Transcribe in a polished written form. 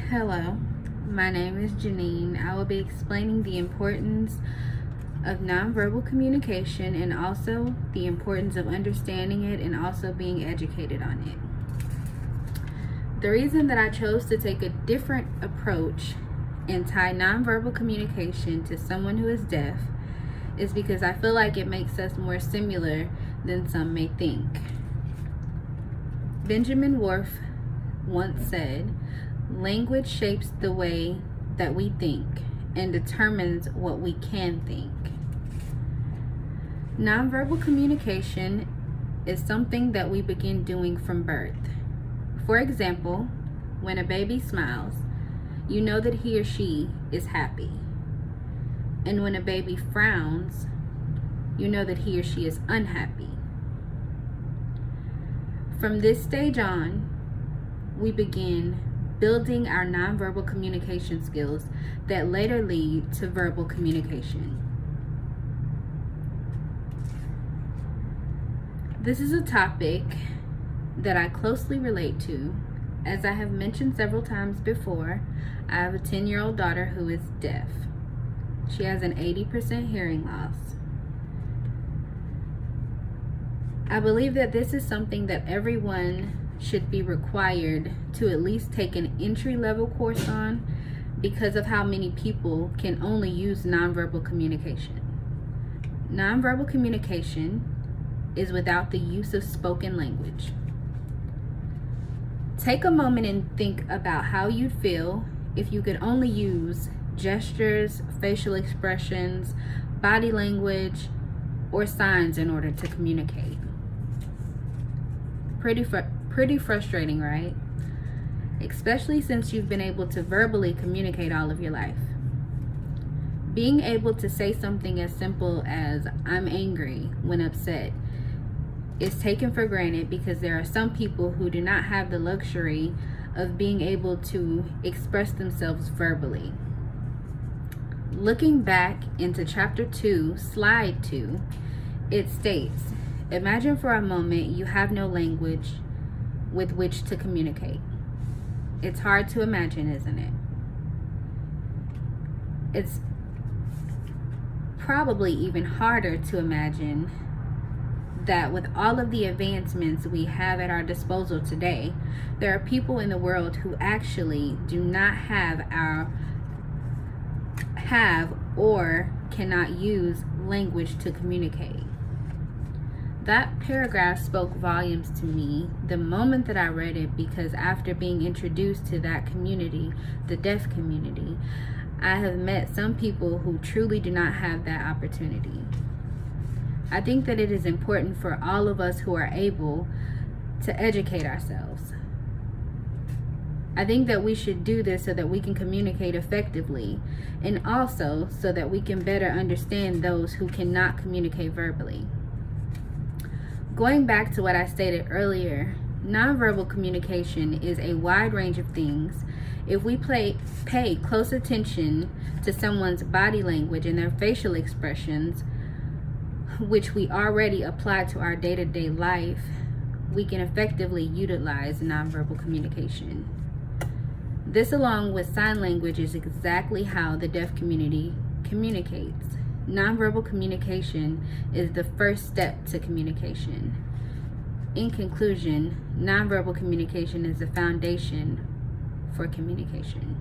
Hello, my name is Janine. I will be explaining the importance of nonverbal communication and also the importance of understanding it and also being educated on it. The reason that I chose to take a different approach and tie nonverbal communication to someone who is deaf is because I feel like it makes us more similar than some may think. Benjamin Worf once said, "Language shapes the way that we think and determines what we can think." Nonverbal communication is something that we begin doing from birth. For example, when a baby smiles, you know that he or she is happy. And when a baby frowns, you know that he or she is unhappy. From this stage on, we begin building our nonverbal communication skills that later lead to verbal communication. This is a topic that I closely relate to. As I have mentioned several times before, I have a 10-year-old daughter who is deaf. She has an 80% hearing loss. I believe that this is something that everyone should be required to at least take an entry-level course on because of how many people can only use nonverbal communication. Nonverbal communication is without the use of spoken language. Take a moment and think about how you'd feel if you could only use gestures, facial expressions, body language, or signs in order to communicate. Pretty frustrating, right? Especially since you've been able to verbally communicate all of your life. Being able to say something as simple as "I'm angry" when upset is taken for granted because there are some people who do not have the luxury of being able to express themselves verbally. Looking back into chapter 2, slide 2, it states, "Imagine for a moment you have no language with which to communicate." It's hard to imagine, isn't it? It's probably even harder to imagine that with all of the advancements we have at our disposal today, there are people in the world who actually do not have or cannot use language to communicate. That paragraph spoke volumes to me the moment that I read it, because after being introduced to that community, the deaf community, I have met some people who truly do not have that opportunity. I think that it is important for all of us who are able to educate ourselves. I think that we should do this so that we can communicate effectively, and also so that we can better understand those who cannot communicate verbally. Going back to what I stated earlier, nonverbal communication is a wide range of things. If we pay close attention to someone's body language and their facial expressions, which we already apply to our day-to-day life, we can effectively utilize nonverbal communication. This, along with sign language, is exactly how the deaf community communicates. Nonverbal communication is the first step to communication. In conclusion, nonverbal communication is the foundation for communication.